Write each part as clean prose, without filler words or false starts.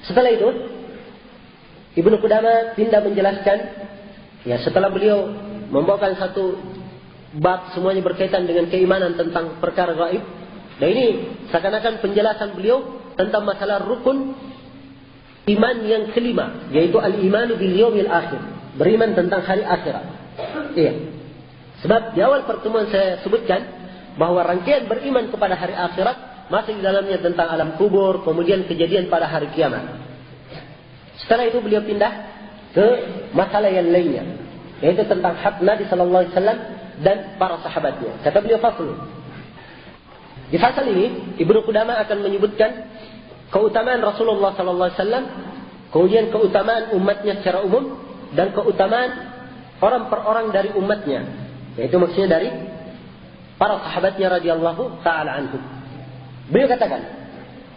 Setelah itu Ibnu Qudamah pindah menjelaskan, ya, setelah beliau membawakan satu bab semuanya berkaitan dengan keimanan tentang perkara gaib. Dan ini seakan-akan penjelasan beliau tentang masalah rukun iman yang kelima, yaitu al-imanu bil yaumil akhir, beriman tentang hari akhirat. Iya. Sebab di awal pertemuan saya sebutkan bahwa rangkaian beriman kepada hari akhirat masih di dalamnya tentang alam kubur, kemudian kejadian pada hari kiamat. Setelah itu beliau pindah ke masalah yang lainnya, yaitu tentang hak Nabi sallallahu alaihi wasallam dan para sahabatnya. Kata beliau fasl. Di fasal ini Ibnu Qudamah akan menyebutkan keutamaan Rasulullah sallallahu alaihi wasallam, kemudian keutamaan umatnya secara umum dan keutamaan orang per orang dari umatnya, yaitu maksudnya dari para sahabatnya radhiyallahu taala anhum. Beliau katakan,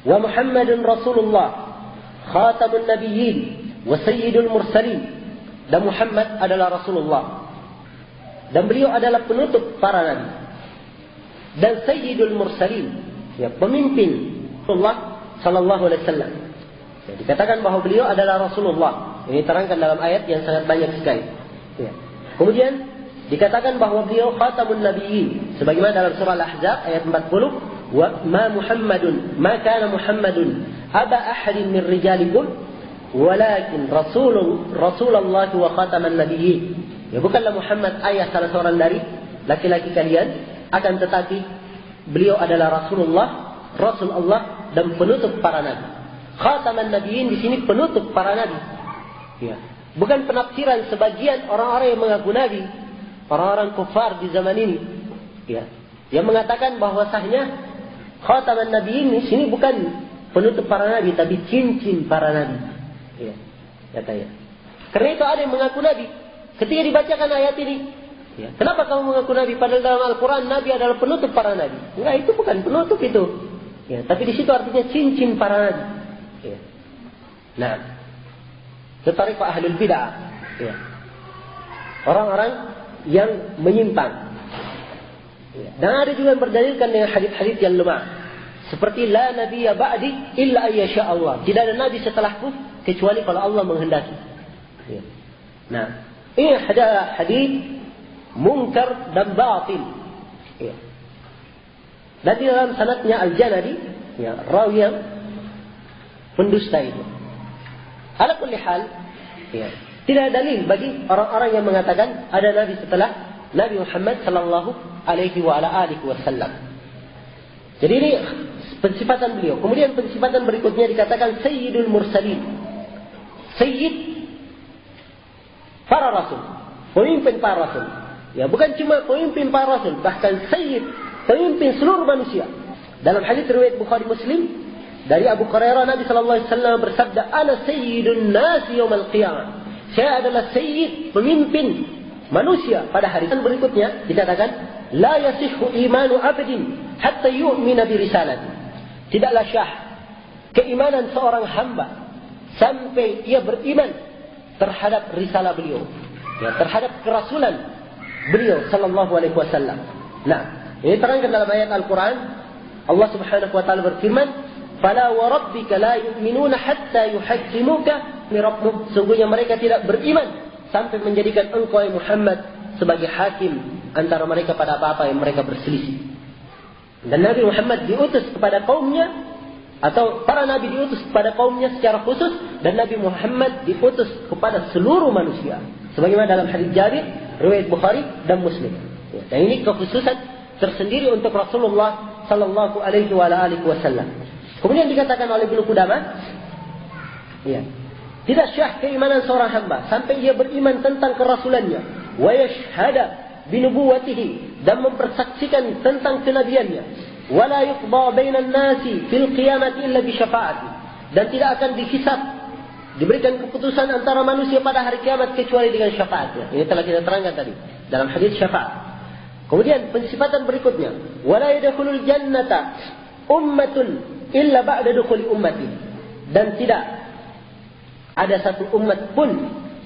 "Wa Muhammadun Rasulullah, khatamun nabiyyin wa sayyidul mursalin." Dan Muhammad adalah Rasulullah, dan beliau adalah penutup para nabi dan sayyidul mursalin, ya, pemimpin Allah sallallahu alaihi wasallam. Ya, dikatakan bahwa beliau adalah Rasulullah. Ini terangkan dalam ayat yang sangat banyak sekali. Ya. Kemudian dikatakan bahwa beliau khatamun nabiyyin, sebagaimana dalam surah Al-Ahzab ayat 40, "Wa ma Muhammadun ma kana Muhammadun aba ahadin min rijalikum walakin Rasulullah wa khataman nabiyyin." Ya, bukanlah Muhammad ayah salah seorang dari laki-laki kalian, akan tetapi beliau adalah Rasulullah, Rasul Allah dan penutup para nabi. Khataman nabiyyin di sini penutup para nabi. Ya. Bukan penafsiran sebagian orang-orang yang mengaku nabi, orang-orang kufar di zaman ini. Ya. Yang mengatakan bahwasanya khataman nabiyyin di sini bukan penutup para nabi, tapi cincin para nabi. Ya. Katanya. Karena itu ada yang mengaku nabi. Ketika dibacakan ayat ini, ya, kenapa kamu mengaku nabi? Padahal dalam Al-Quran nabi adalah penutup para nabi. Enggak, itu bukan penutup itu. Ya, tapi di situ artinya cincin para nabi. Ya. Nah, tariqah ahlul bid'ah. Ya. Orang-orang yang menyimpang. Ya. Dan ada juga yang berdalilkan dengan hadis-hadis yang lemah. Seperti la nabiyya ba'di illa ayyasha Allah. Tidak ada nabi setelahku kecuali kalau Allah menghendaki. Ya. Nah, ini ada hadis munkar dan batil. Ya. Dan di dalam sanadnya Al-Janadi, ya, rawi yang pendusta itu. Ala kulli hal, ya, tidak ada dalil bagi orang-orang yang mengatakan ada nabi setelah Nabi Muhammad sallallahu alaihi wa ala alihi wasallam. Jadi ini pensifatan beliau. Kemudian pensifatan berikutnya dikatakan sayyidul mursalin. Sayyid para rasul, pemimpin para rasul. Ya, bukan cuma pemimpin para rasul, bahkan sayyid, pemimpin seluruh manusia. Dalam hadis riwayat Bukhari Muslim dari Abu Hurairah, Nabi sallallahu alaihi wasallam bersabda, "Ana sayyidun nas yaumil qiyamah." Saya adalah sayyid, pemimpin manusia pada hari berikutnya. Dikatakan, "La yasihhu imanu 'abdin hatta yu'mina bi risalati." Tidaklah syah keimanan seorang hamba sampai ia beriman terhadap risalah beliau, ya, terhadap kerasulan beliau sallallahu alaihi wasallam. Nah, ini terangkan dalam ayat Al-Quran. Allah Subhanahu wa taala berfirman, "Fala wa rabbika la yu'minuna hatta yuhaqqimuka li rabbik." Sungguhnya mereka tidak beriman sampai menjadikan engkau Muhammad sebagai hakim antara mereka pada apa-apa yang mereka berselisih. Dan Nabi Muhammad diutus kepada kaumnya, atau para nabi diutus kepada kaumnya secara khusus, dan Nabi Muhammad diutus kepada seluruh manusia. Sebagaimana dalam hadis Jabir, riwayat Bukhari dan Muslim. Ya, dan ini kekhususan tersendiri untuk Rasulullah sallallahu alaihi wa alihi wasallam. Kemudian dikatakan oleh Ibnu Qudamah, ya, tidak syah keimanan seorang hamba sampai ia beriman tentang kerasulannya, wa yashhada bi nubuwwatihi, dan mempersaksikan tentang kenabiannya, wala yuqda bainan nasi fil qiyamati illa bi syafaati, dan tidak akan dihisab, diberikan keputusan antara manusia pada hari kiamat kecuali dengan syafaatnya. Ini telah kita terangkan tadi dalam hadis syafaat. Kemudian pensifatan berikutnya, wala yadkhulul jannata ummatun illa ba'da dukhuli ummati, dan tidak ada satu umat pun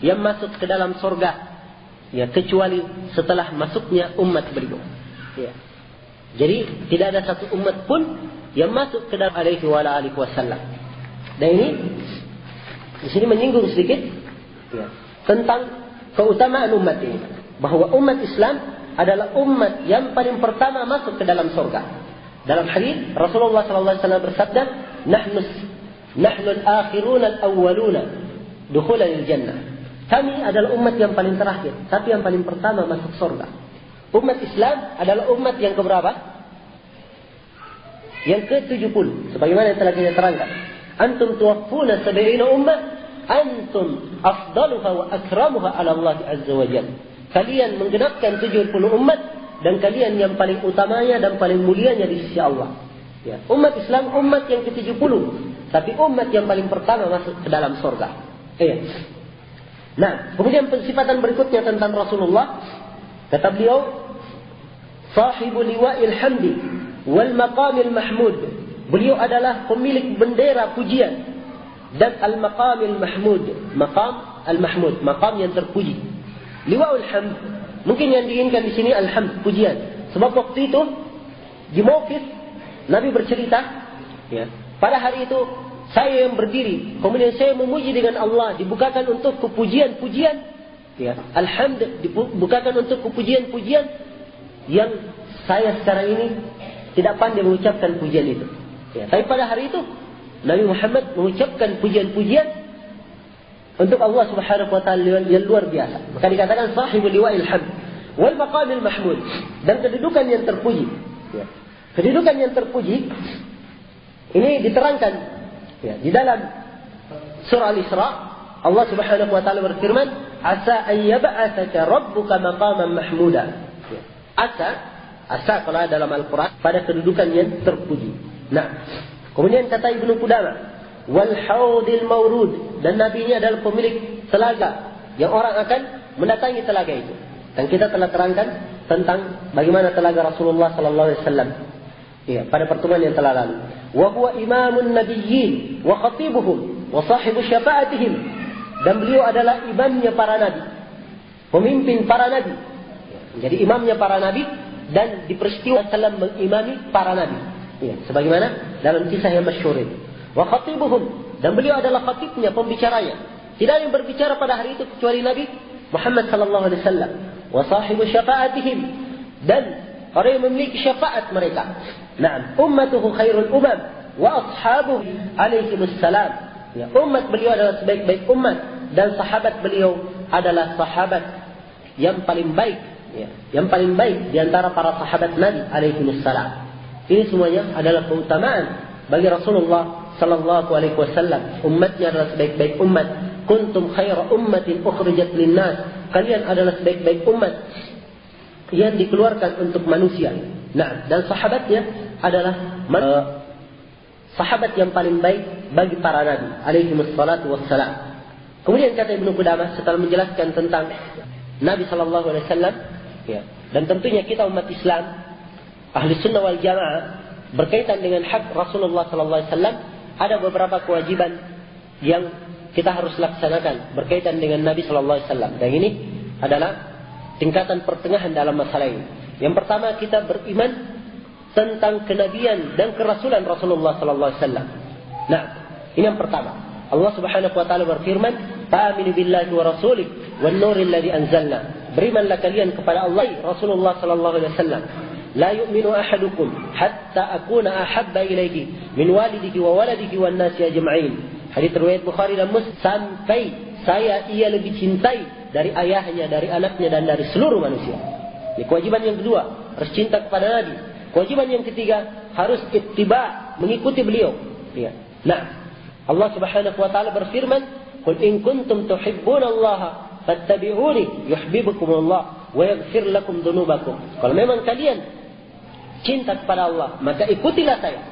yang masuk ke dalam surga, ya, kecuali setelah masuknya umat beliau. Ya. Jadi tidak ada satu umat pun yang masuk ke dalam alaihi wa alihi wasallam. Dan ini di sini menyinggung sedikit ya, tentang keutamaan umat ini. Bahwa umat Islam adalah umat yang paling pertama masuk ke dalam surga. Dalam hadis Rasulullah sallallahu alaihi wasallam bersabda, "Nahnu al-akhirun al-awwaluna dukhulan al-jannah." Kami adalah umat yang paling terakhir, tapi yang paling pertama masuk surga. Umat Islam adalah umat yang keberapa? Yang ke-70. Sebagaimana yang telah kita terangkan. Antum tuwaffuna 70 ummah, antum afdaluha wa akramuha ala Allah azza wa jalla. Kalian menggenapkan 70 umat dan kalian yang paling utamanya dan paling mulianya di sisi Allah. Ya, umat Islam umat yang ke-70, tapi umat yang paling pertama masuk ke dalam surga. Nah, kemudian pensifatan berikutnya tentang Rasulullah, kata beliau, sahibul liwa'il hamdi wal maqamil mahmud. Beliau adalah pemilik bendera pujian dan al maqamil mahmud. Maqam al mahmud, maqam yang terpuji. Liwa'ul hamd, mungkin yang diinginkan di sini alhamd, pujian. Sebab waktu itu di Mauqif Nabi bercerita, ya, pada hari itu saya yang berdiri, kemudian saya memuji dengan Allah, dibukakan untuk pujian-pujian, ya, alhamd, dibukakan untuk pujian-pujian yang saya sekarang ini tidak pandai mengucapkan pujian itu. Ya, tapi pada hari itu Nabi Muhammad mengucapkan pujian-pujian untuk Allah Subhanahu wa taala yang luar biasa. Maka dikatakan sahibul liwa'il hamd wal maqamil mahmud, dan kedudukan yang terpuji. Ya. Kedudukan yang terpuji ini diterangkan, ya, di dalam surah Al-Isra. Allah Subhanahu wa taala berfirman, "Asa an yab'atsaka rabbuka maqaman mahmuda." Ya. Asa kalau dalam Al-Qur'an pada kedudukan yang terpuji. Nah, kemudian kata Ibnu Qudamah, "Wal haudil maurud," dan Nabi ini adalah pemilik telaga yang orang akan mendatangi telaga itu. Dan kita telah terangkan tentang bagaimana telaga Rasulullah sallallahu alaihi wasallam. Ya, pada pertemuan yang telah lalu. Wa huwa imamun nabiyyin wa khatibuhum wa sahibu syafa'atihim. Dan beliau adalah imamnya para nabi, pemimpin para nabi. Jadi imamnya para nabi dan di peristiwa Sallam mengimami para nabi. Ya, sebagaimana dalam kisah yang masyhur itu. Wa khatibuhum, dan beliau adalah khatibnya, pembicaranya. Tidak ada yang berbicara pada hari itu kecuali Nabi Muhammad sallallahu alaihi wasallam. Wa sahibu syafa'atihim, dan orang yang memiliki syafaat mereka. Naam, ummatuhu khairul umam wa ashabuhu alaihi wassalam. Ya, umat beliau adalah sebaik-baik umat dan sahabat beliau adalah sahabat yang paling baik, ya, yang paling baik di antara para sahabat Nabi alaihi wassalam. Ini semuanya adalah keutamaan bagi Rasulullah sallallahu alaihi wasallam. Umatnya adalah sebaik-baik umat. Kuntum khaira ummatin ukhrijat linnas. Kalian adalah sebaik-baik umat yang dikeluarkan untuk manusia. Nah, dan sahabatnya adalah sahabat yang paling baik bagi para nabi alaihi wassalatu wassalam. Kemudian kata Ibnu Qudamah setelah menjelaskan tentang Nabi sallallahu alaihi wasallam, ya, dan tentunya kita umat Islam Ahli Sunnah wal Jamaah berkaitan dengan hak Rasulullah sallallahu alaihi wasallam, ada beberapa kewajiban yang kita harus laksanakan berkaitan dengan Nabi sallallahu alaihi wasallam. Dan ini adalah tingkatan pertengahan dalam masalah ini. Yang pertama, kita beriman tentang kenabian dan kerasulan Rasulullah sallallahu alaihi wasallam. Nah, ini yang pertama. Allah Subhanahu wa taala berfirman, "Aminu billahi wa rasulih wan nuril ladzi anzalna." Berimanlah kalian kepada Allah, Rasulullah sallallahu alaihi wasallam. La yu'minu ahadukum hatta akuna ahabba ilaihi min walidihi wa waladihi wan nasi ajma'in. Hadis riwayat Bukhari dan Muslim, sampai ia lebih cintai dari ayahnya, dari anaknya, dan dari seluruh manusia. Ini kewajiban yang kedua, harus cinta kepada Nabi. Kewajiban yang ketiga, harus ittiba, mengikuti beliau. Ya. Nah, Allah Subhanahu wa taala berfirman, "Qul in kuntum tuhibbunallaha fattabi'uni yuhibbukumullah wa yaghfir lakum dzunubakum." Kalau memang kalian cinta kepada Allah, maka ikutilah saya.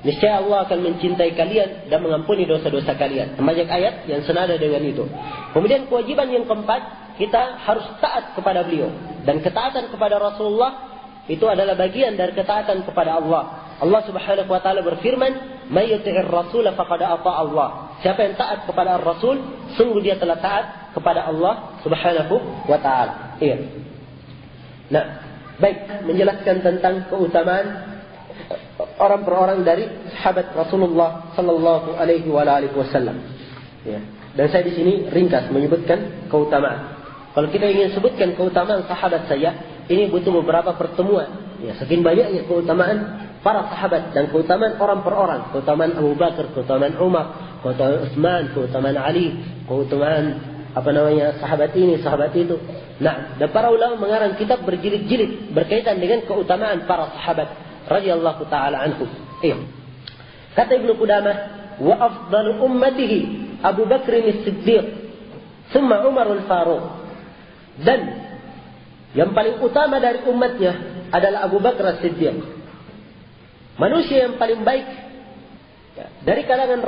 Niscaya Allah akan mencintai kalian dan mengampuni dosa-dosa kalian. Banyak ayat yang senada dengan itu. Kemudian kewajiban yang keempat, kita harus taat kepada beliau. Dan ketaatan kepada Rasulullah itu adalah bagian dari ketaatan kepada Allah. Allah Subhanahu wa taala berfirman, "May yuti'ir rasul faqad ata'a Allah." Siapa yang taat kepada Rasul, sungguh dia telah taat kepada Allah Subhanahu wa taala. Iya. Nah, baik, menjelaskan tentang keutamaan orang per orang dari sahabat Rasulullah sallallahu alaihi wasallam. Ya. Dan saya di sini ringkas menyebutkan keutamaan. Kalau kita ingin sebutkan keutamaan sahabat saja, ini butuh beberapa pertemuan. Ya, saking banyaknya keutamaan para sahabat dan keutamaan orang per orang. Keutamaan Abu Bakar, keutamaan Umar, keutamaan Utsman, keutamaan Ali, keutamaan sahabat ini, sahabat itu. Nah, dan para ulama mengarang kitab berjilid-jilid berkaitan dengan keutamaan para sahabat radhiyallahu taala anhum. Iya. Kata Ibnu Qudamah, wa afdalu ummatihi Abu Bakr as-Siddiq, thumma Umar al-Faruq. Dan yang paling utama dari umatnya adalah Abu Bakar as-Siddiq. Manusia yang paling baik dari kalangan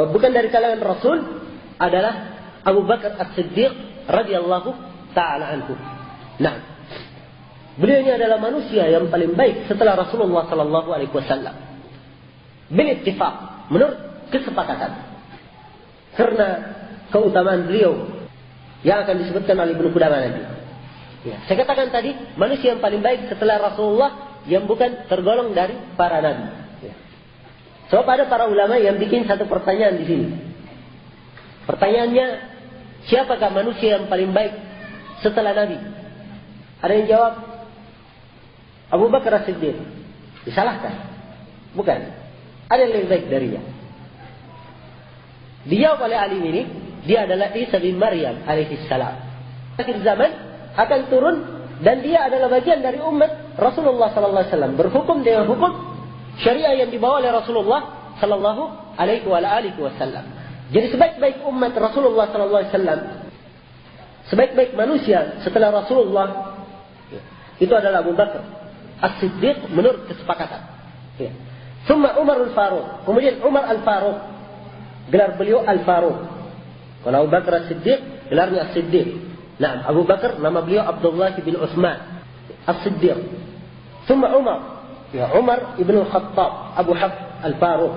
bukan dari kalangan Rasul adalah Abu Bakar as-Siddiq radhiyallahu taala anhu. Nah, beliau ini adalah manusia yang paling baik setelah Rasulullah sallallahu alaihi wasallam. Bil ittifaq, menurut kesepakatan. Karena keutamaan beliau yang akan disebutkan oleh Ibnu Qudamah nanti. Ya, saya katakan tadi, manusia yang paling baik setelah Rasulullah yang bukan tergolong dari para nabi. Ya. Sebab ada para ulama yang bikin satu pertanyaan di sini. Pertanyaannya, siapakah manusia yang paling baik setelah nabi? Ada yang jawab, Abu Bakar as-Siddiq. Disalahkan. Bukan. Ada yang lebih baik darinya. Dijawab oleh alim ini, dia adalah Isa bin Maryam alaihi salam. Akhir zaman akan turun dan dia adalah bagian dari umat Rasulullah sallallahu alaihi wasallam, berhukum dengan hukum syariah yang dibawa oleh Rasulullah sallallahu alaihi wasallam. Jadi sebaik-baik umat Rasulullah sallallahu alaihi wasallam, sebaik-baik manusia setelah Rasulullah itu adalah Abu Bakar As-Siddiq menurut kesepakatan. Ya. Summa Umar al-Faruq, kemudian Umar al-Faruq, gelar beliau al-Faruq. Kalau Abu Bakar As-Siddiq, gelarnya As-Siddiq. Nah, Abu Bakar nama beliau Abdullah bin Utsman As-Siddiq. Summa Umar, ya Umar ibn al-Khattab, Abu Hafs al-Faruq.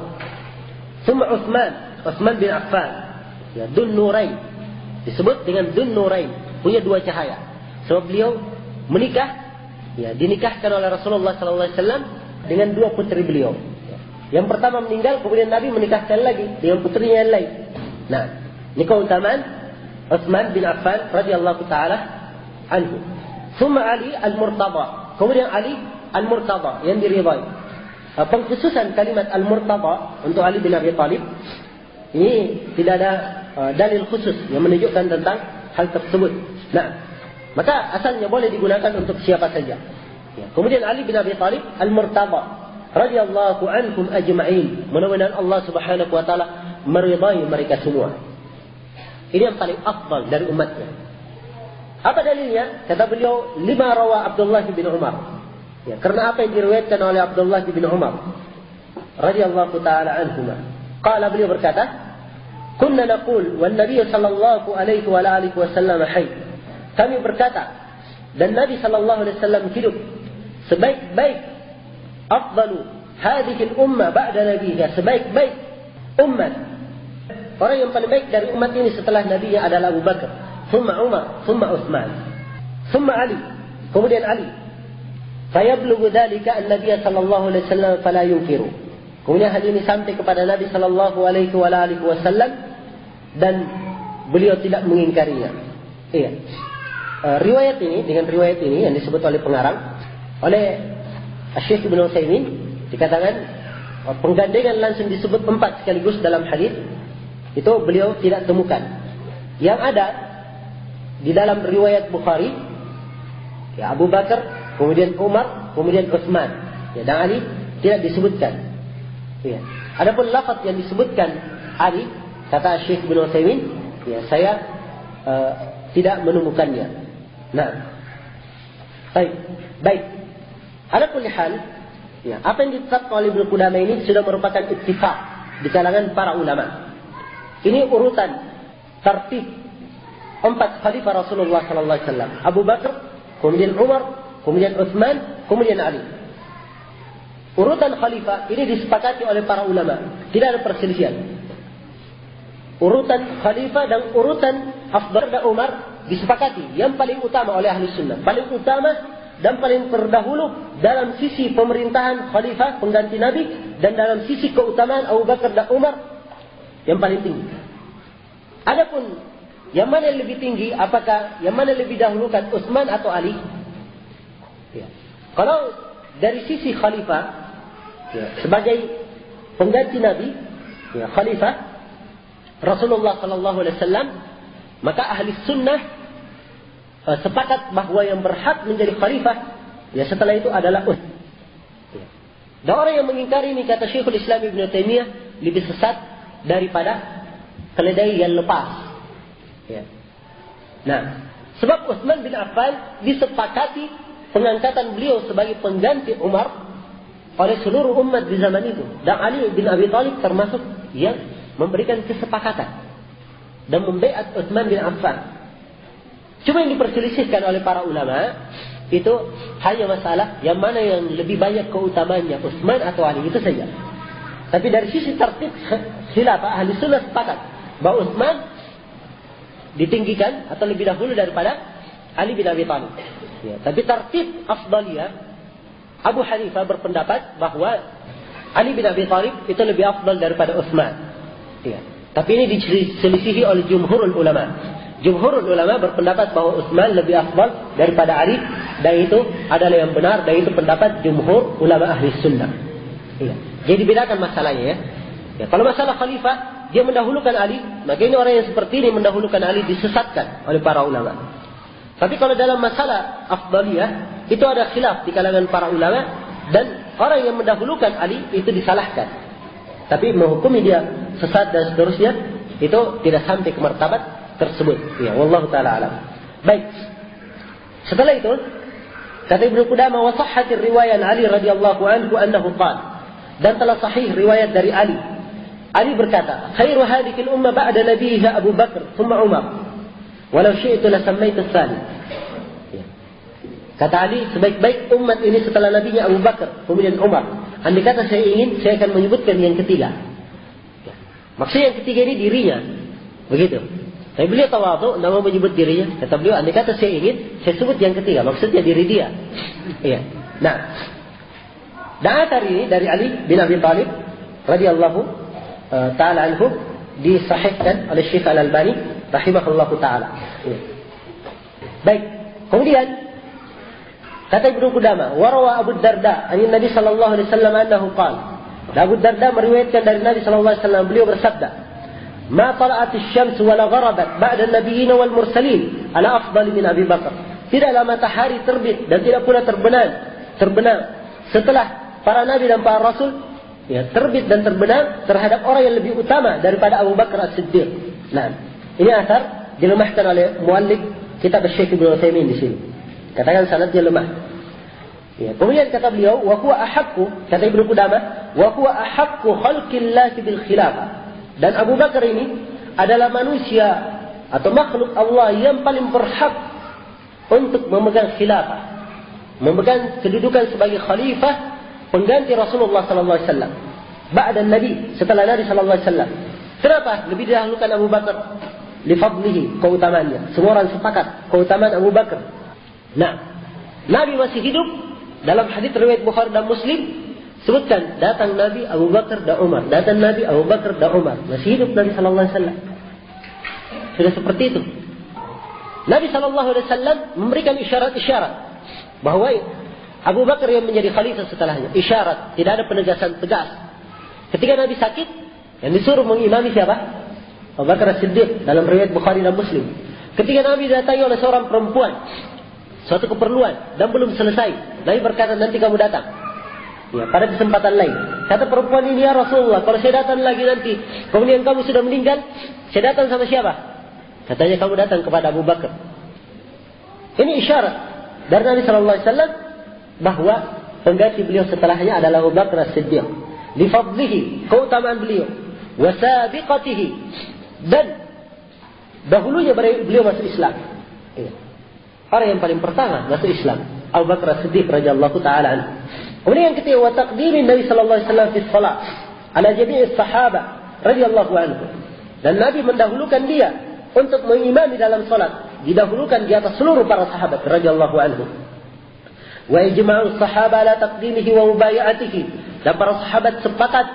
Summa Utsman bin Affan, ya Dun Nurain, disebut dengan Dun Nurain, punya dua cahaya. Sebab beliau menikah, ya dinikahkan oleh Rasulullah sallallahu alaihi wasallam dengan dua putri beliau. Yang pertama meninggal, kemudian Nabi menikahkan lagi dengan putrinya yang lain. Nah, ini keutamaan Utsman bin Affan radhiyallahu taala anhu. Summa Ali al-Murtada, kemudian Ali al-Murtada yang diridai. Pengkhususan kalimat al-Murtada untuk Ali bin Abi Thalib ini tidak ada dalil khusus yang menunjukkan tentang hal tersebut. Nah, maka asalnya boleh digunakan untuk siapa saja. Ya. Kemudian Ali bin Abi Thalib al-Murtada radhiyallahu anhum ajma'in. Mudah-mudahan Allah Subhanahu wa taala meridai mereka semua. Ini yang paling afdal dari umatnya. Apa dalilnya? Kata beliau, lima rawa Abdullah bin Umar. Ya, karena apa yang diriwayatkan oleh Abdullah bin Umar radhiyallahu taala anhuma. Qala, beliau berkata, "Kunna naqul wan Nabi sallallahu alaihi wa alihi wasallam hayy." Kami berkata dan Nabi sallallahu alaihi wasallam hidup. Sebaik-baik afdalu hadhihi al-ummah ba'da nabiha, sebaik-baik umat, orang yang paling baik dari umat ini setelah nabinya adalah Abu Bakar, thumma Umar, thumma Utsman, thumma Ali, kemudian Ali. Fayablughu dzalika an-nabiy sallallahu alaihi wasallam fala yunkiru. Kemudian hal ini sampai kepada Nabi sallallahu alaihi wasallam dan beliau tidak mengingkarinya. Iya. Riwayat ini dengan riwayat ini yang disebut oleh pengarang oleh Syekh Ibnu Utsaimin dikatakan penggandengan langsung disebut 4 sekaligus dalam hadis itu beliau tidak temukan. Yang ada di dalam riwayat Bukhari, ya Abu Bakar, kemudian Umar, kemudian Utsman, ya dan Ali tidak disebutkan. Ya. Adapun lafaz yang disebutkan Ali, kata Syekh Ibnu Utsaimin, ya saya tidak menemukannya. Nah, baik. Ada kulli hal, ya, apa yang ditetapkan oleh Ibnu Qudamah ini sudah merupakan ittifaq di kalangan para ulama. Ini urutan tertib 4 khalifah Rasulullah sallallahu alaihi wasallam. Abu Bakar, kemudian Umar, kemudian Utsman, kemudian Ali. Urutan khalifah ini disepakati oleh para ulama, tidak ada perselisihan. Urutan khalifah dan urutan afdal dan Umar disepakati. Yang paling utama oleh ahli sunnah, paling utama dan paling terdahulu dalam sisi pemerintahan khalifah pengganti Nabi dan dalam sisi keutamaan Abu Bakar dan Umar yang paling tinggi. Adapun yang mana yang lebih tinggi, apakah yang mana lebih dahulukan, Utsman atau Ali? Ya. Kalau dari sisi khalifah, ya, sebagai pengganti Nabi, ya, khalifah Rasulullah sallallahu alaihi wasallam, maka ahli sunnah sepakat bahwa yang berhak menjadi khalifah ya setelah itu adalah Utsman. Ya. Dan orang yang mengingkari ini, kata Syekhul Islam Ibnu Taimiyah, lebih sesat daripada keledai yang lepas. Ya. Nah, sebab Utsman bin Affan disepakati pengangkatan beliau sebagai pengganti Umar oleh seluruh umat di zaman itu. Dan Ali bin Abi Thalib termasuk yang memberikan kesepakatan dan membaiat Utsman bin Affan. Cuma yang diperselisihkan oleh para ulama itu hanya masalah yang mana yang lebih banyak keutamaannya, Utsman atau Ali, itu saja. Tapi dari sisi tertib khilafah, ahli sunnah sepakat bahwa Utsman ditinggikan atau lebih dahulu daripada Ali bin Abi Thalib. Ya, tapi tertib afdaliyah, Abu Hanifah berpendapat bahwa Ali bin Abi Thalib itu lebih afdal daripada Utsman. Ya. Tapi ini diselisihi oleh jumhurul ulama. Jumhurul ulama berpendapat bahwa Utsman lebih afdal daripada Ali, dan itu adalah yang benar, dan itu pendapat jumhur ulama ahli sunnah. Ya. Jadi bedakan masalahnya ya. Ya, kalau masalah khalifah dia mendahulukan Ali, maka ini orang yang seperti ini mendahulukan Ali disesatkan oleh para ulama. Tapi kalau dalam masalah afdaliyah itu ada khilaf di kalangan para ulama, dan orang yang mendahulukan Ali itu disalahkan. Tapi menghukumi dia sesat dan seterusnya itu tidak sampai ke martabat tersebut. Ya, wallahu taala alam. Baik. Setelah itu kata Ibnu Qudamah, wa sahhatir riwayat Ali radhiyallahu anhu annahu qala, dan telah sahih riwayat dari Ali. Ali berkata, khairu hadhihi al-ummah ba'da nabiyha Abu Bakar, thumma Umar. Walau syi'tu la sammaitu tsani. Kata Ali, sebaik-baik umat ini setelah nabinya Abu Bakar, kemudian Umar. Andai kata saya ingin, saya akan menyebutkan yang ketiga. Maksudnya yang ketiga ini dirinya. Begitu. Tapi beliau tawadhu, tidak mau menyebut dirinya. Kata beliau, andai kata saya ingin, saya sebut yang ketiga. Maksudnya diri dia. Iya. Nah, dan athar ini dari Ali bin Abi Thalib radhiyallahu ta'ala anhu disahihkan oleh Syekh Al-Albani rahimahullahu ta'ala. Baik. Kemudian kata Ibnu Qudamah, warawa Abu Darda an Nabi sallallahu alaihi wasallam annahu qala. Abu Darda meriwayatkan dari Nabi sallallahu alaihi wasallam, beliau bersabda, "Ma tala'atis syams wa la gharabat ba'da an-nabiyyin wal mursalin ala afdal min Abi Bakar." Tidaklah matahari terbit dan tidak pula terbenam setelah para nabi dan para rasul, ya, terbit dan terbenam terhadap orang yang lebih utama daripada Abu Bakar As-Siddiq. Nah, ini asar dilemahkan oleh muallif kitab Syekh Ibnu Utsaimin di sini. Katakan sanadnya lemah. Ya, kemudian kata beliau, wa huwa ahaqqu, kata Ibnu Qudamah, wa huwa ahaqqu khalqillah bil khilafah. Dan Abu Bakar ini adalah manusia atau makhluk Allah yang paling berhak untuk memegang khilafah, memegang kedudukan sebagai khalifah, pengganti Rasulullah sallallahu alaihi wasallam. Ba'da Nabi, setelah Nabi sallallahu alaihi wasallam. Kenapa lebih didahulukan Abu Bakar? Li fadlihi, keutamaannya. Semua orang sepakat keutamaan Abu Bakar. Nah, Nabi masih hidup. Dalam hadis riwayat Bukhari dan Muslim sebutkan, datang Nabi Abu Bakar dan Umar, datang Nabi Abu Bakar dan Umar. Masih hidup Nabi sallallahu alaihi wasallam. Sudah seperti itu. Nabi sallallahu alaihi wasallam memberikan isyarat-isyarat bahwa Abu Bakar yang menjadi khalifah setelahnya. Isyarat, tidak ada penegasan tegas. Ketika Nabi sakit, yang disuruh mengimami siapa? Abu Bakar As-Siddiq dalam riwayat Bukhari dan Muslim. Ketika Nabi didatangi oleh seorang perempuan, suatu keperluan dan belum selesai, Nabi berkata, nanti kamu datang. Ya, pada kesempatan lain. Kata perempuan ini, ya Rasulullah, kalau saya datang lagi nanti, kemudian kamu sudah meninggal, saya datang sama siapa? Katanya, kamu datang kepada Abu Bakar. Ini isyarat dari Nabi sallallahu alaihi wasallam bahwa pengganti beliau setelahnya adalah Abu Bakar As-Siddiq. Li fadlihi, keutamaan beliau, wa sabiqatihi, dan dahulunya beliau masuk Islam. Ya. Orang yang paling pertama masuk Islam, Abu Bakar As-Siddiq radhiyallahu taala anhu. Kemudian yang ketiga, wa taqdimin Nabi sallallahu alaihi wasallam fi shalah ala jami'i sahabat radhiyallahu anhu. Dan Nabi mendahulukan dia untuk mengimami dalam salat, didahulukan di atas seluruh para sahabat radhiyallahu anhu. Wa ijma'u sahabat ala taqdimihi wa mubaya'atihi. Dan para sahabat sepakat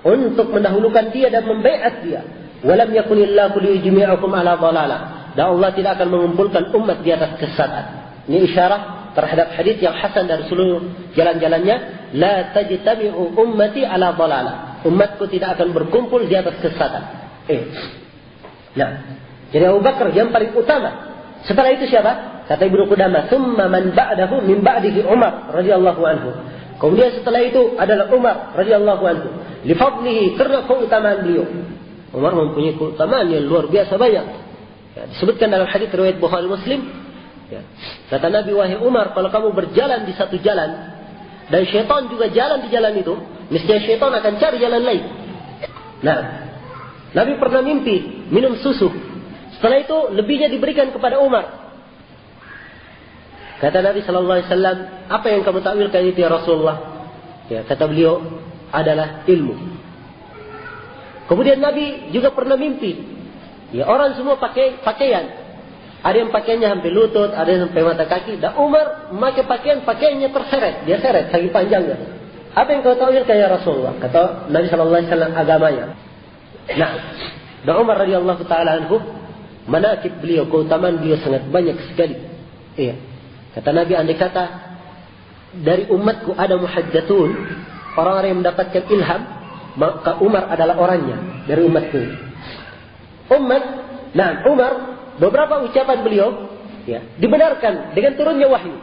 untuk mendahulukan dia dan membaiat dia. Walam yakunillahu liyujmi'akum ala dhalalah. Dan Allah tidak akan mengumpulkan umat di atas kesesatan. Ini isyarat terhadap hadis yang hasan dari seluruh jalan-jalannya. La tajtami'u ummati ala dhalalah. Umatku tidak akan berkumpul di atas kesesatan. Nah, jadi Abu Bakar yang paling utama. Setelah itu siapa? Kata Ibnu Qudamah, "Tsumma man ba'dahu min ba'dihi Umar radhiyallahu anhu." Kemudian setelah itu adalah Umar radhiyallahu anhu. Li fadlihi, karena keutamaan beliau. Umar mempunyai keutamaan yang luar biasa banyak. Ya, disebutkan dalam hadis riwayat Bukhari Muslim. Ya. Kata Nabi, "Wahai Umar, kalau kamu berjalan di satu jalan dan syaitan juga jalan di jalan itu, niscaya syaitan akan cari jalan lain." Nah, Nabi pernah mimpi minum susu. Setelah itu lebihnya diberikan kepada Umar. Kata Nabi sallallahu alaihi wasallam, "Apa yang kamu takwilkan itu ya Rasulullah?" Ya, kata beliau, adalah ilmu. Kemudian Nabi juga pernah mimpi. Ya, orang semua pakai pakaian. Ada yang pakaiannya hampir lutut, ada yang sampai mata kaki. Dan Umar memakai pakaiannya terseret. Dia seret, saking panjangnya. Apa yang kau takwilkan ya Rasulullah? Kata Nabi sallallahu alaihi wasallam, agamanya. Nah, dan Umar radhiyallahu taala anhu, manakib beliau, keutamaan beliau sangat banyak sekali. Iya. Kata Nabi, andai kata dari umatku ada muhaddatsun, orang-orang yang mendapatkan ilham, maka Umar adalah orangnya dari umatku. Umar, beberapa ucapan beliau ya, dibenarkan dengan turunnya wahyu.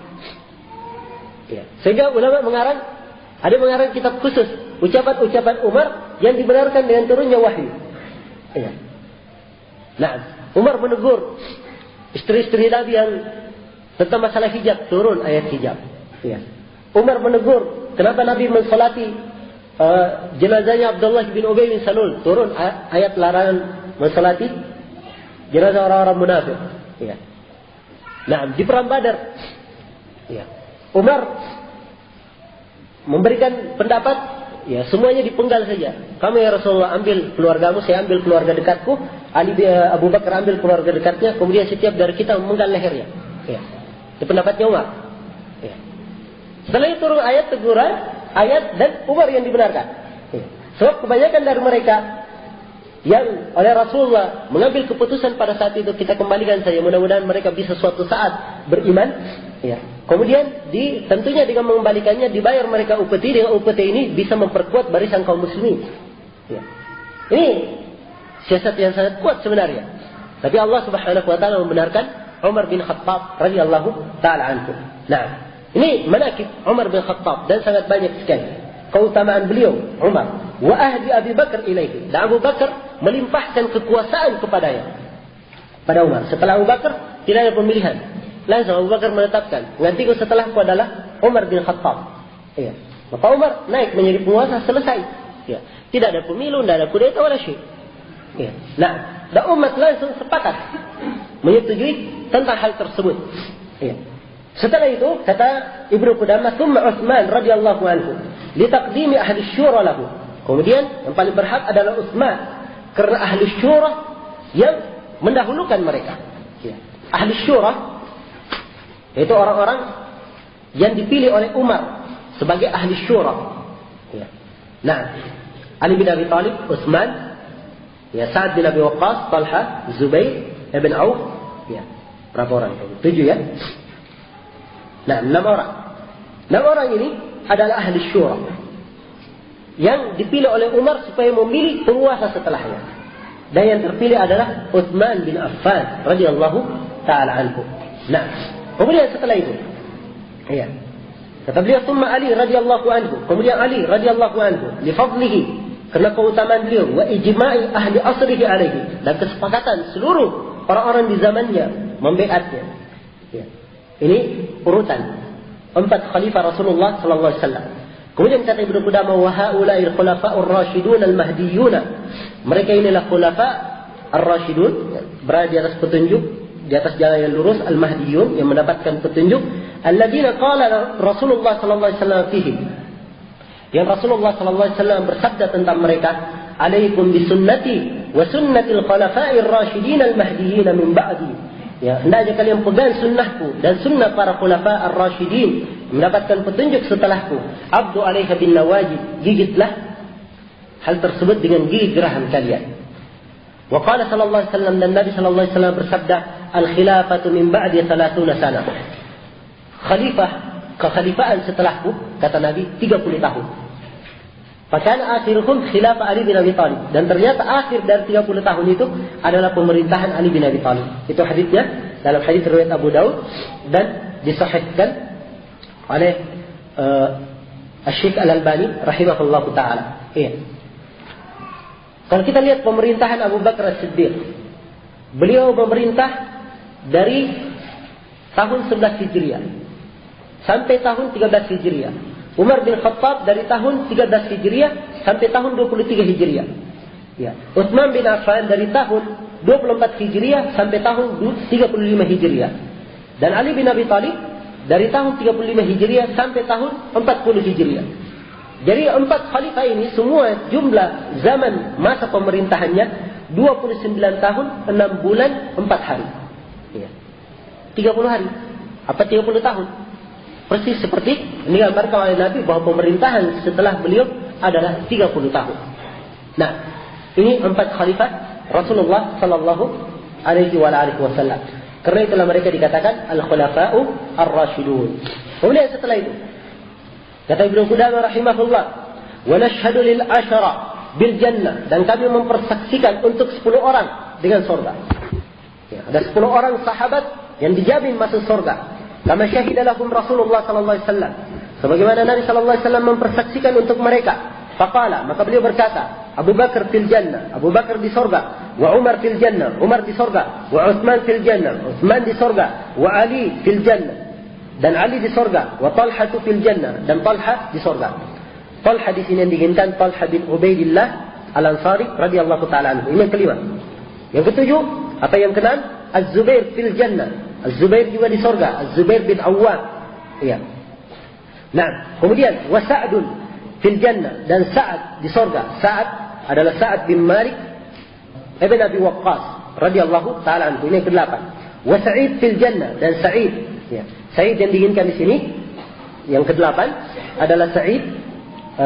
Ya. Sehingga ulama ada mengarang kitab khusus ucapan-ucapan Umar yang dibenarkan dengan turunnya wahyu. Ya. Nah, Umar menegur istri-istri Nabi yang tentang masalah hijab, turun ayat hijab. Ya. Umar menegur kenapa Nabi mensolati jenazahnya Abdullah bin Ubay bin Salul, turun ayat larangan mensolati jenazah orang-orang munafik. Ya. Nah, di perang Badar, ya, Umar memberikan pendapat. Ya, semuanya dipenggal saja. Kamu ya Rasulullah ambil keluargamu, saya ambil keluarga dekatku. Abu Bakar ambil keluarga dekatnya. Kemudian setiap dari kita memenggal lehernya. Ya. Itu pendapatnya Umar. Ya. Setelah itu turun ayat teguran, ayat dan Umar yang dibenarkan. Ya. Sebab kebanyakan dari mereka yang oleh Rasulullah mengambil keputusan pada saat itu, kita kembalikan saja. Mudah-mudahan mereka bisa suatu saat beriman. Ya. Kemudian tentunya dengan mengembalikannya dibayar mereka upeti. Dengan upeti ini bisa memperkuat barisan kaum muslimin. Ya. Ini siasat yang sangat kuat sebenarnya. Tapi Allah Subhanahu wa taala membenarkan Umar bin Khattab radhiyallahu taala anhu. Nah, ini manaqib Umar bin Khattab dan sangat banyak sekali keutamaan beliau Umar. Wa ahdi Abi Bakar ilaihi. Dan Abu Bakar melimpahkan kekuasaan kepadanya. Pada Umar. Setelah Abu Bakar tidak ada pemilihan. Langsung Abu Bakar menetapkan, gantiku setelahku adalah Umar bin Khattab. Ya. Maka Umar naik menjadi penguasa, selesai. Ya. Tidak ada pemilu, tidak ada kudeta wala syai'. Ya. Nah, dan umat langsung sepakat menyetujui tentang hal tersebut. Ya. Setelah itu kata Ibnu Qudamah, "Tsumma Utsman radhiyallahu anhu li taqdimi ahli syura lahu." Kemudian yang paling berhak adalah Utsman karena ahli syura yang mendahulukan mereka. Ya. Ahli syura itu orang-orang yang dipilih oleh Umar sebagai ahli syura. Ya. Nah, Ali bin Abi Thalib, Utsman, ya, Sa'ad bin Abi Waqqas, Talha, Zubair, Ibn Auf, ya, berapa orang? 7 ya. Nah, 6 orang. 6 orang ini adalah ahli syura yang dipilih oleh Umar supaya memilih penguasa setelahnya. Dan yang terpilih adalah Utsman bin Affan radhiyallahu taala anhu. Nah, kemudian setelah itu, ya, kata beliau, "Tsumma Ali radhiyallahu anhu." Kemudian Ali radhiyallahu anhu, li fadlihi, karena keutamaan beliau, wa ijma'i ahli asrihi alaihi, dan kesepakatan seluruh orang-orang di zamannya membaiatnya. Ya. Ini urutan 4 khalifah Rasulullah sallallahu alaihi wasallam. Kemudian kata Ibnu Qudamah, "Wa haula'il khulafa'ur rasyidun al-mahdiyyun." Mereka inilah khulafa ar-rasyidun, berada di atas petunjuk, di atas jalan yang lurus, al-mahdiyyun, yang mendapatkan petunjuk, alladzina qala Rasulullah sallallahu alaihi wasallam fihim. Yang Rasulullah sallallahu alaihi wasallam bersabda tentang mereka, "Alaikum bi sunnati wa sunnatil khulafa'ir rasyidin al-mahdiyyin min ba'di." Ya, hendaknya kalian pegang sunnahku dan sunnah para khulafa ar-rasyidin mendapatkan petunjuk setelahku. Abdu 'alaiha bin nawajid, gigitlah hal tersebut dengan gigi geraham kalian. Wa qala sallallahu alaihi wasallam, dan Nabi sallallahu alaihi wasallam bersabda, al-khilafatu min ba'di 30 sana. Kekhalifaan setelahku, kata Nabi, 30 tahun. Fakana akhiruhum khilafah Ali bin Abi Thalib. Dan ternyata akhir dari 30 tahun itu adalah pemerintahan Ali bin Abi Thalib. Itu hadisnya dalam hadis riwayat Abu Daud dan disahihkan oleh Syekh Al-Albani rahimahullahu taala. Iya. Kalau kita lihat pemerintahan Abu Bakar As-Siddiq, beliau memerintah dari tahun 11 Hijriah sampai tahun 13 Hijriah. Umar bin Khattab dari tahun 13 Hijriah sampai tahun 23 Hijriah. Ya. Utsman bin Affan dari tahun 24 Hijriah sampai tahun 35 Hijriah. Dan Ali bin Abi Thalib dari tahun 35 Hijriah sampai tahun 40 Hijriah. Jadi 4 khalifah ini semua jumlah zaman masa pemerintahannya 29 tahun, 6 bulan, 4 hari. Ya. 30 hari. Apa 30 tahun? Persis seperti ini digambarkan oleh Nabi bahwa pemerintahan setelah beliau adalah 30 tahun. Nah, ini 4 khalifah Rasulullah sallallahu alaihi wasallam. Karena itulah mereka dikatakan al-khulafa'u ar-rasyidun. Kemudian setelah itu kata Ibnu Qudamah rahimahullah, wa nashhadu lil ashara bil jannah, dan kami mempersaksikan untuk 10 orang dengan surga. Ya, ada 10 orang sahabat yang dijamin masuk surga. Kama syahida lahum Rasulullah sallallahu alaihi wasallam. Sebagaimana Nabi sallallahu alaihi wasallam mempersaksikan untuk mereka. Faqala, maka beliau berkata, Abu Bakar fil jannah, Abu Bakar di surga, wa Umar fil jannah, Umar di surga, wa Utsman fil jannah, Utsman di surga, wa Ali fil jannah, dan Ali di surga, wa Talha fil jannah, dan Talha di surga. Talha di sini yang diinginkan Talha bin Ubaidillah Al-Ansari radhiyallahu taala anhu. Ini yang kelima. Yang ketujuh, apa yang keenam? Az-Zubair fil jannah. Az-Zubair juga di surga, Az-Zubair bin Awwam. Iya. Nah, kemudian wa Sa'dun fil jannah, dan Sa'ad di surga. Sa'ad adalah Sa'ad bin Malik ibn Abi Waqqas radhiyallahu taala anhu. Ini yang ke-8. Wa Sa'id fil jannah, dan Sa'id. Ya. Sa'id yang diinginkan di sini yang ke-8 adalah Sa'id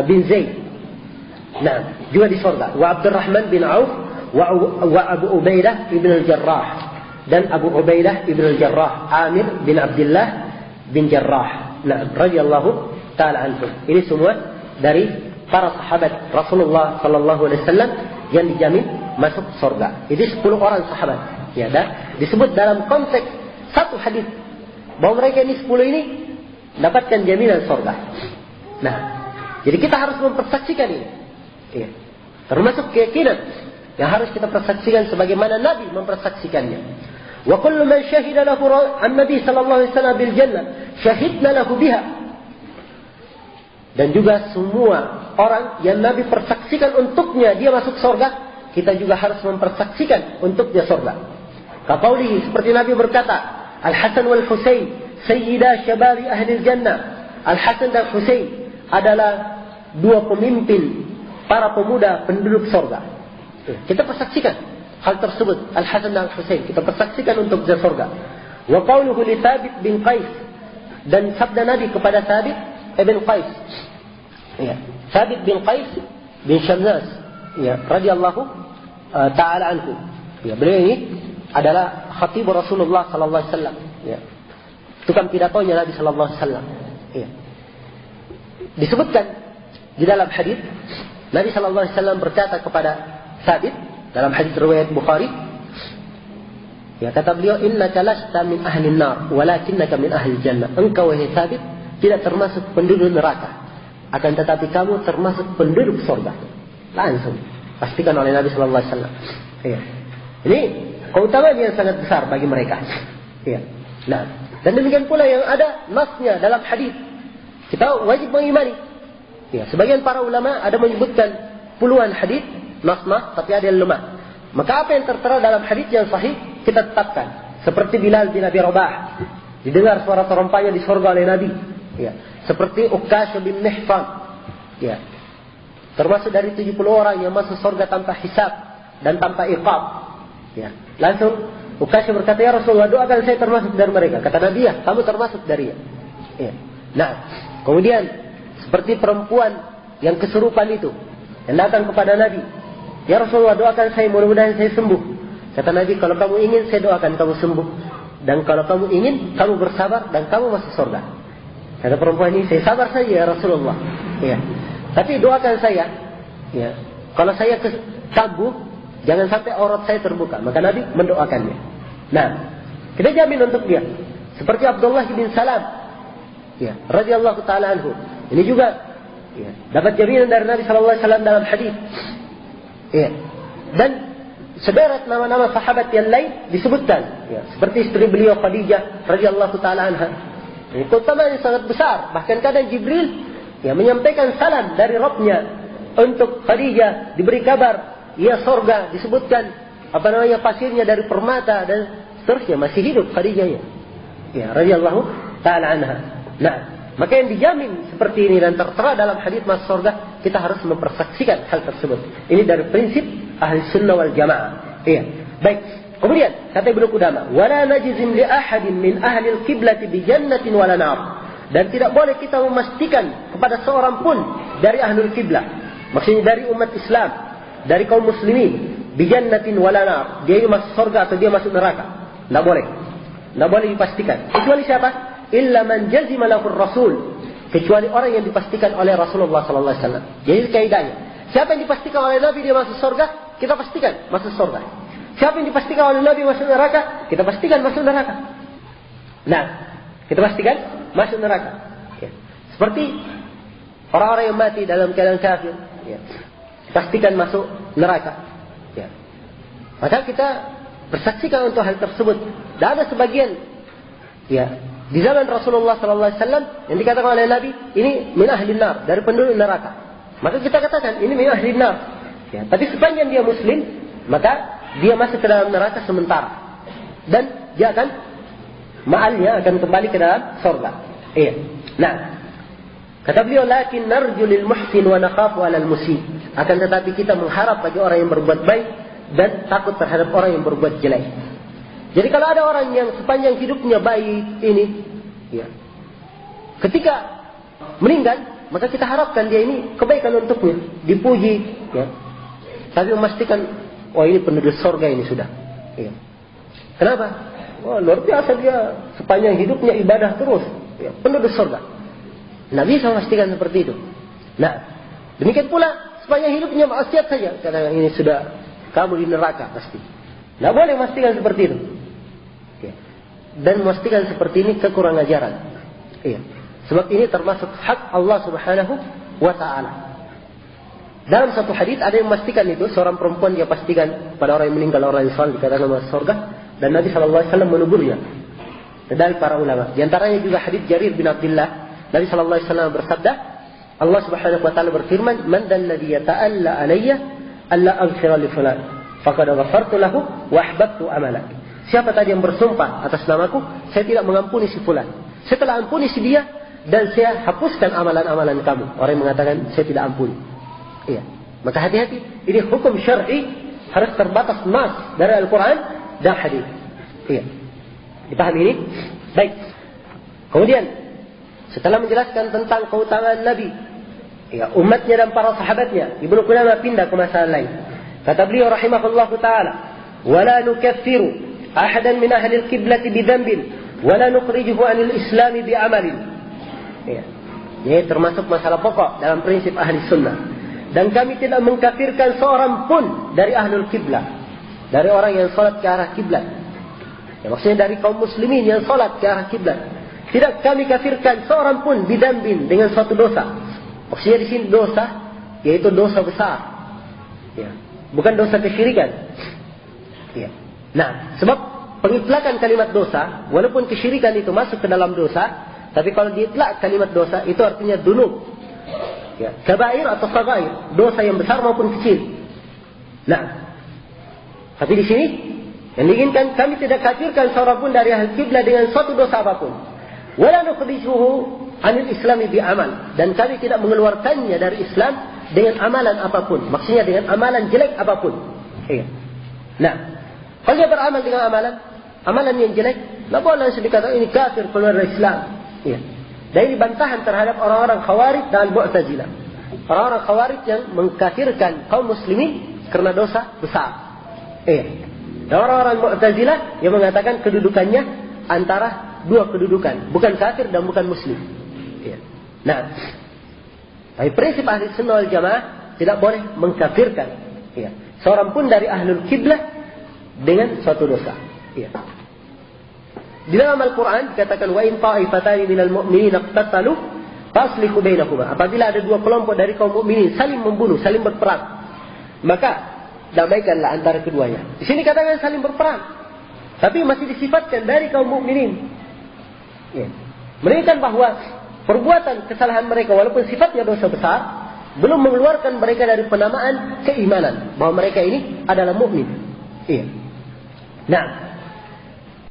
bin Zaid. Nah, juga di surga. Wa Abdurrahman bin Auf wa Abu Ubaidah ibn al-Jarrah, dan Abu Ubaidah ibn al-Jarrah, Amir bin Abdullah bin Jarrah. Nah, radhiyallahu taala anhu. Ini semua dari para sahabat Rasulullah sallallahu alaihi wasallam yang dijamin masuk surga. Ini 10 orang sahabat. Ya, dan disebut dalam konteks satu hadis bahwa mereka ini 10 ini dapatkan jaminan surga. Nah, jadi kita harus mempersaksikan ini. Ya. Termasuk keyakinan yang harus kita persaksikan sebagaimana Nabi mempersaksikannya. Wa kullu man syahida lahu an-nabi sallallahu alaihi wasallam bil jannah syahidna lahu biha. Dan juga semua orang yang Nabi persaksikan untuknya dia masuk surga, kita juga harus mempersaksikan untuknya surga. Kaqaulihi, seperti Nabi berkata, Al-Hasan wal Husain sayyida syababi ahli jannah. Al-Hasan dan Husain adalah 2 pemimpin para pemuda penduduk surga. Kita persaksikan hal tersebut, Al-Hasan dan Al-Husain, kita persaksikan untuk surga. Wa qauluhu li Thabit bin Qais, dan sabda Nabi kepada Thabit ibn Qais. Ya, Thabit bin Qais bin Shamnas, ya, radhiyallahu taala anhu. Ya, beliau ini adalah khatib Rasulullah sallallahu alaihi wasallam, ya. Tukang pidatonya Nabi sallallahu alaihi wasallam. Ya. Disebutkan di dalam hadis Nabi sallallahu alaihi wasallam berkata kepada Thabit dalam hadis riwayat Bukhari, ya, kata beliau, innaka lasta min ahli an-nar walakinnaka min ahli jannah. Engkau wahai Thabit tidak termasuk penduduk neraka, akan tetapi kamu termasuk penduduk surga. Langsung pastikan oleh Nabi sallallahu alaihi wasallam. Ya. Ini keutamaan yang sangat besar bagi mereka. Ya. Nah, dan demikian pula yang ada nasnya dalam hadis. Kita wajib mengimani. Ya, sebagian para ulama ada menyebutkan puluhan hadis nas-nas, tapi ada yang lemah. Maka apa yang tertera dalam hadis yang sahih kita tetapkan. Seperti Bilal bin Abi Rabah, didengar suara terompanya di surga oleh Nabi. Ya. Seperti Uqasyah bin Mihsan, ya, termasuk dari 70 orang yang masuk surga tanpa hisab dan tanpa iqab. Ya. Langsung Uqasyah berkata, ya Rasulullah, doakan saya termasuk dari mereka. Kata Nabi, ya, kamu termasuk dari ya. Ya. Nah, kemudian seperti perempuan yang kesurupan itu, yang datang kepada Nabi, "Ya Rasulullah, doakan saya, mudah-mudahan saya sembuh." Kata Nabi, "Kalau kamu ingin, saya doakan kamu sembuh. Dan kalau kamu ingin, kamu bersabar dan kamu masuk surga." Kata perempuan ini, "Saya sabar saja ya Rasulullah. Ya. Tapi doakan saya, ya. Kalau saya kambuh, jangan sampai aurat saya terbuka." Maka Nabi mendoakannya. Nah, kita jamin untuk dia. Seperti Abdullah bin Salam, ya, radhiyallahu taala anhu. Ini juga, ya, dapat jaminan dari Nabi sallallahu alaihi wasallam dalam hadis. Ya. Dan sederet nama-nama sahabat yang lain disebutkan, ya, seperti istri beliau Khadijah radhiyallahu taala anha. Ini keutamaan yang sangat besar. Bahkan kadang Jibril, ya, menyampaikan salam dari Rabbnya untuk Khadijah, diberi kabar, ia surga, disebutkan pasirnya dari permata dan seterusnya, masih hidup Khadijahnya, ya, radhiyallahu taala anha. Nah, maka yang dijamin seperti ini dan tertera dalam hadis masuk surga, kita harus mempersaksikan hal tersebut. Ini dari prinsip ahli sunnah wal jamaah. Iya. Baik. Kemudian kata Ibnu Qudamah, "Wala najzim li ahadin min ahli al-qiblati bi jannatin wala nar." Dan tidak boleh kita memastikan kepada seorang pun dari ahlul kiblah, maksudnya dari umat Islam, dari kaum muslimin, bi jannatin wala nar, dia masuk surga atau dia masuk neraka. Tidak boleh. Tidak boleh dipastikan. Kecuali siapa? Illa man jazima lahu rasul. Kecuali orang yang dipastikan oleh Rasulullah sallallahu alaihi wasallam. Jadi kaidahnya, siapa yang dipastikan oleh Nabi dia masuk surga, kita pastikan masuk surga. Siapa yang dipastikan oleh Nabi masuk neraka, kita pastikan masuk neraka. Nah, kita pastikan masuk neraka. Ya. Seperti orang-orang yang mati dalam keadaan kafir, ya, pastikan masuk neraka. Ya. Maka kita bersaksikan untuk hal tersebut. Dan ada sebagian, ya, di zaman Rasulullah sallallahu alaihi wasallam yang dikatakan oleh Nabi, ini min ahli nar, dari penduduk neraka. Maka kita katakan ini min ahli nar. Ya, tapi sepanjang dia muslim, maka dia masuk ke dalam neraka sementara. Dan dia akan ma'alnya akan kembali ke dalam surga. Iya. Nah, kata beliau, "Lakin narju lil muhsin wa nakhafu 'alal musii." Akan tetapi kita mengharap bagi orang yang berbuat baik dan takut terhadap orang yang berbuat jelek. Jadi kalau ada orang yang sepanjang hidupnya baik ini, ya, ketika meninggal, maka kita harapkan dia ini kebaikan untuknya, dipuji, ya. Tapi memastikan, oh ini penduduk surga ini sudah. Ya. Kenapa? Wah, luar biasa dia sepanjang hidupnya ibadah terus, ya, penduduk surga. Tidak bisa memastikan seperti itu. Nah, demikian pula sepanjang hidupnya maksiat saja, karena ini sudah kamu di neraka pasti. Tidak boleh memastikan seperti itu. Ya. Dan memastikan seperti ini kekurang ajaran. Ya. Sebab ini termasuk hak Allah Subhanahu wa Ta'ala. Dalam satu hadis ada yang memastikan itu, seorang perempuan dia pastikan pada orang yang meninggal, orang yang saleh dikatakan masuk surga, dan Nabi sallallahu alaihi wasallam menegurnya. Dari para ulama. Di antaranya juga hadis Jarir bin Abdullah, Nabi sallallahu alaihi wasallam bersabda, Allah Subhanahu wa taala berfirman, "Man dalladhi yata'alla alayya alla aghfira li fulan, faqad ghafartu lahu wa ahbabtu amala." Siapa tadi yang bersumpah atas namaku, saya tidak mengampuni si fulan. Saya telah ampuni si dia dan saya hapuskan amalan-amalan kamu. Orang yang mengatakan saya tidak ampuni. Iya. Maka hati-hati, ini hukum syar'i harus terbatas nas dari Al-Quran dan hadis. Iya. Dipahami ini? Baik. Kemudian setelah menjelaskan tentang keutamaan Nabi, ya, umatnya dan para sahabatnya, Ibnu Qudamah pindah ke masalah lain. Kata beliau rahimahullahu taala, "Wala nukaffiru ahadan min ahli al-qiblati bi dhanbin, wala nukhrijuhu 'anil Islam bi 'amalin." Ya. Ini termasuk masalah pokok dalam prinsip ahli sunnah. Dan kami tidak mengkafirkan seorang pun dari ahlul kiblah, dari orang yang salat ke arah kiblat. Ya, maksudnya dari kaum muslimin yang salat ke arah kiblat. Tidak kami kafirkan seorang pun bidambin dengan suatu dosa. Maksudnya di sini dosa, yaitu dosa besar. Ya, bukan dosa kesyirikan. Ya. Nah, sebab pengitlakan kalimat dosa, walaupun kesyirikan itu masuk ke dalam dosa, tapi kalau diitlak kalimat dosa itu artinya dunub. Ya, kabair atau sagair, dosa yang besar maupun kecil. Nah, tapi di sini yang diinginkan kami tidak kafirkan seorang pun dari ahli kiblah dengan suatu dosa apapun. Wala nukhrijuhu 'anil Islami bi amal, dan kami tidak mengeluarkannya dari Islam dengan amalan apapun. Maksudnya dengan amalan jelek apapun. Iya. Nah, kalau dia beramal dengan amalan yang jelek, tidak boleh langsung dikatakan ini kafir keluar dari Islam. Iya. Dan ini bantahan terhadap orang-orang Khawarij dan Mu'tazilah. Orang-orang Khawarij yang mengkafirkan kaum muslimin karena dosa besar. Dan orang-orang Mu'tazilah yang mengatakan kedudukannya antara dua kedudukan, bukan kafir dan bukan muslim. Nah, tapi prinsip ahli sunnah wal jamaah tidak boleh mengkafirkan seorang pun dari ahlul kiblah dengan suatu dosa. Di dalam Al-Quran dikatakan wa in ta'ifatani minal mu'minina iqtatalu faslihu bainahuma. Apabila ada dua kelompok dari kaum mukminin saling membunuh, saling berperang, maka damaikanlah antara keduanya. Di sini katakan saling berperang, tapi masih disifatkan dari kaum mukminin. Menunjukkan bahwa perbuatan kesalahan mereka walaupun sifatnya dosa besar belum mengeluarkan mereka dari penamaan keimanan bahwa mereka ini adalah mukmin. Nah,